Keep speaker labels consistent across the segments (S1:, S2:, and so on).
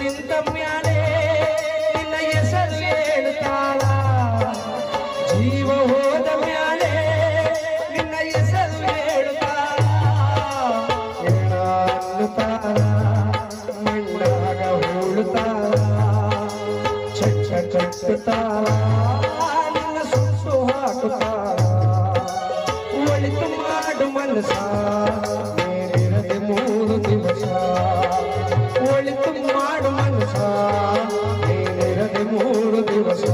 S1: ನಿಂತ ಮ್ಯಾಲೆ ನಿನ್ನ ಹೆಸರು ಹೇಳ್ತಾಳ ಜೀವ ಹೋದ ಮ್ಯಾಲೆ ನಿನ್ನ ಹೆಸರು ಹೇಳ್ತಾಳ ಹೆಣ ಅನ್ನುತ್ತಾಳ ಮಣ್ಣಾಗ ಹೂಳುತ್ತಾಳ ಚಟ್ಟ ಕಟ್ಟುತ್ತಾಳ ನಿನ್ನ ಸುಟ್ಟು ಹಾಕುತ್ತಾಳ ಒಳಿತು ಮಾಡು ಮನಸ ಬೇರಿರದೆ 3 ದಿವಸ ಒಳಿತು ಮಾಡು ಮನಸ ಬೇರಿರದೆ 3 ದಿವಸ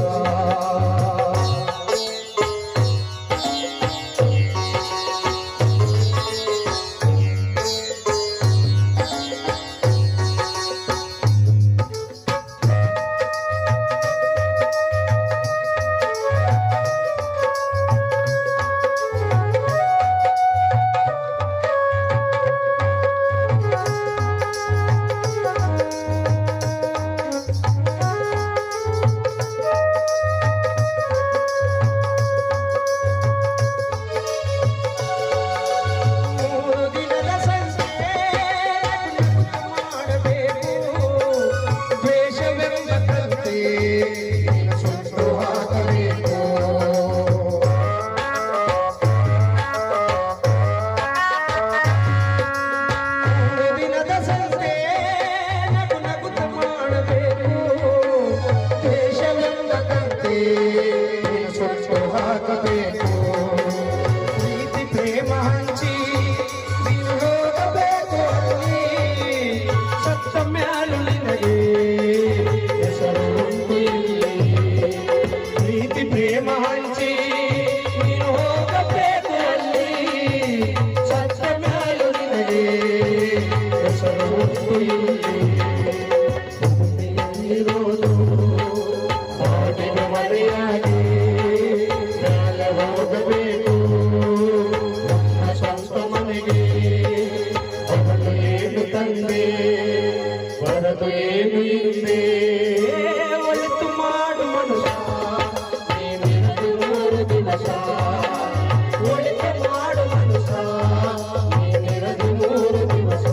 S1: ಪ್ರೀತಿ ಪ್ರೇಮ ಹಂಚಿ ನೀನು ಹೋಗಬೇಕು ಸತ್ತ ಮ್ಯಾಲು ನಿನಗೆ ಹೆಸರು ಉಂಟು ಇಲ್ಲಿ ಪ್ರೀತಿ ಪ್ರೇಮ ಹಂಚಿ ನೀನು ಹೋಗಬೇಕು ಅಲ್ಲಿ ಸತ್ತ ಮ್ಯಾಲು ನಿನಗೆ ಹೆಸರು ಉಂಟು ಇಲ್ಲಿರೋದು ಹಾಡಿನ ಮನೆಯಾಗಿ ಹೋಗಬೇಕು ನಮ್ಮ ಸ್ವಂತ ಮನೆಗೆ ಅವನು ಏನು ತಂದೆ ಬರದು ಏನು ಹಿಂದೆ ಒಳಿತು ಮಾಡು ಮನುಷ್ಯ ನೀನಿರದು 3 ದಿವಸ ಒಳಿತು ಮಾಡು ಮನುಷ್ಯ ನೀನಿರದು 3 ದಿವಸ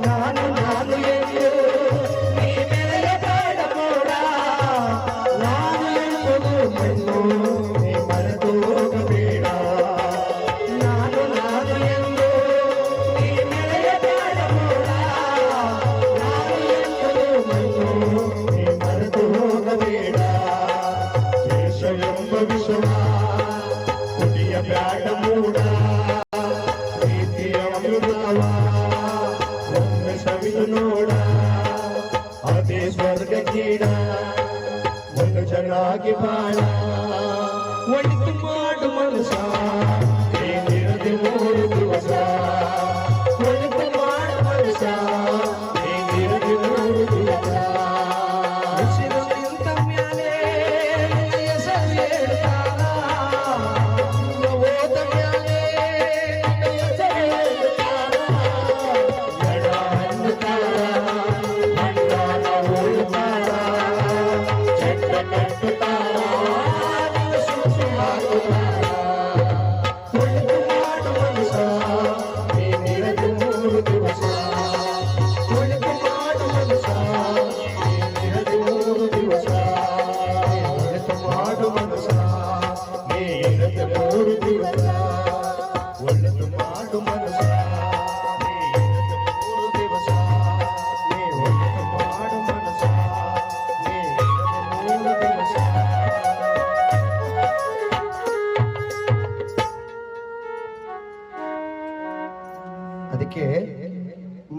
S1: ನಾನು ನಾನು ಎಂದು ನೀ ಬೆಳೆಯಬೇಡ ಮೋಡ ನಾನು ಎಂಬುದು ಮಣ್ಣು ನೀ ಮರೆತು ಹೋಗಬೇಡ ನಾನು ನಾನು ಎಂದು ನೀ ಬೆಳೆಯಬೇಡ ಮೋಡ ನಾನು ಎಂಬುದು ಮಣ್ಣು ನೀ ಮರೆತು ಹೋಗಬೇಡ ದೇಶ ಎಂಬ ವಿಷಯ ಕುಡಿಯಬೇಡ ಮೂಡ ಒಮ್ಮೆ ಸವಿದು ನೋಡ ಅದೇ ಸ್ವರ್ಗ ಕೀಡ ಮನುಷ್ಯನಾಗಿ ಬಾಳ ಒಳಿತು ಮಾಡು ಮನುಷ್ಯ ಏನಿರದೆ 3 ದಿವಸ ಒಳಿತು ಮಾಡು ಮನುಷ್ಯ ಏನಿರದೆ 3 ದಿವಸ ಹಸಿರು ನಿಂತ ಮ್ಯಾಲೆ ಹೆಸರು ಹೇಳ್ತಾಳ ಹೋದ ಮ್ಯಾಲೆ ಹೆಸರು ಹೇಳ್ತಾಳ ಎಡ ಅನ್ನುತ್ತಾಳ ಮಣ್ಣಾಗ ಉಳುತ್ತಾಳ ಚಟ್ಟ ಕಟ್ಟುತ್ತಾಳ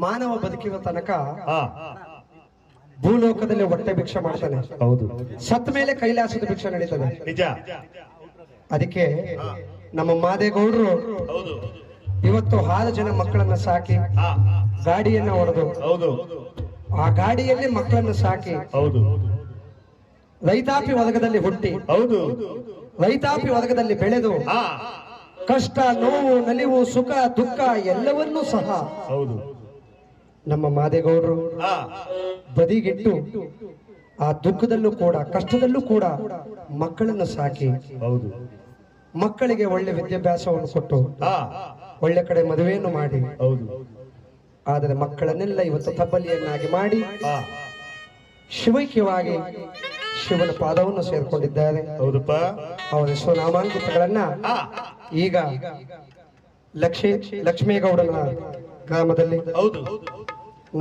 S1: ಮಾನವ ಬದುಕಿರೋ ತನಕ
S2: ಹಾ
S1: ಭೂಲೋಕದಲ್ಲಿ ಹೊಟ್ಟೆ ಭಿಕ್ಷೆ ಮಾಡ್ತಾನೆ.
S2: ಹೌದು
S1: ಸತ್ತ ಮೇಲೆ ಕೈಲಾಸದ ಭಿಕ್ಷೆ ನಡೀತದೆ.
S2: ನಿಜ.
S1: ಅದಕ್ಕೆ ನಮ್ಮ ಮಾದೇಗೌಡರು
S2: ಹೌದು
S1: ಇವತ್ತು 6 ಜನ ಮಕ್ಕಳನ್ನ ಸಾಕಿ
S2: ಹಾ
S1: ಗಾಡಿಯನ್ನ ಹೊಡೆದು
S2: ಹೌದು
S1: ಆ ಗಾಡಿಯಲ್ಲಿ ಮಕ್ಕಳನ್ನ ಸಾಕಿ
S2: ಹೌದು
S1: ರೈತಾಪಿ ವರ್ಗದಲ್ಲಿ ಹುಟ್ಟಿ
S2: ಹೌದು
S1: ರೈತಾಪಿ ವರ್ಗದಲ್ಲಿ ಬೆಳೆದು
S2: ಹಾ
S1: ಕಷ್ಟ ನೋವು ನಲಿವು ಸುಖ ದುಃಖ ಎಲ್ಲವನ್ನೂ ಸಹ
S2: ಹೌದು
S1: ನಮ್ಮ ಮಾದೇಗೌಡರು
S2: ಹಾ
S1: ಬದಿಗಿಟ್ಟು ಆ ದುಃಖದಲ್ಲೂ ಕೂಡ ಕಷ್ಟದಲ್ಲೂ ಕೂಡ ಮಕ್ಕಳನ್ನು ಸಾಕಿ
S2: ಹೌದು
S1: ಮಕ್ಕಳಿಗೆ ಒಳ್ಳೆ ವಿದ್ಯಾಭ್ಯಾಸವನ್ನು ಕೊಟ್ಟು
S2: ಹಾ
S1: ಒಳ್ಳೆ ಕಡೆ ಮದುವೆಯನ್ನು ಮಾಡಿ
S2: ಹೌದು
S1: ಆದರೆ ಮಕ್ಕಳನ್ನೆಲ್ಲ ಇವತ್ತು ತಬ್ಬಲಿಯನ್ನಾಗಿ ಮಾಡಿ
S2: ಹಾ
S1: ಶಿವೈಕ್ಯವಾಗಿ ಶಿವನ ಪಾದವನ್ನು ಸೇರ್ಕೊಂಡಿದ್ದಾರೆ.
S2: ಹೌದಪ್ಪ.
S1: ಅವರ ಸ್ವನಾಮಾಂಕಿತಗಳನ್ನ
S2: ಹಾ
S1: ಈಗ ಲಕ್ಷ್ಮೇಗೌಡನ ಗ್ರಾಮದಲ್ಲಿ
S2: ಹೌದು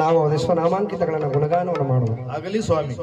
S1: ನಾವು ಅವರ ಸ್ವನಾಮಾಂಕಿತಗಳನ್ನ ಗುಣಗಾನವನ್ನು ಮಾಡುವ
S2: ಆಗಲಿ ಸ್ವಾಮಿ.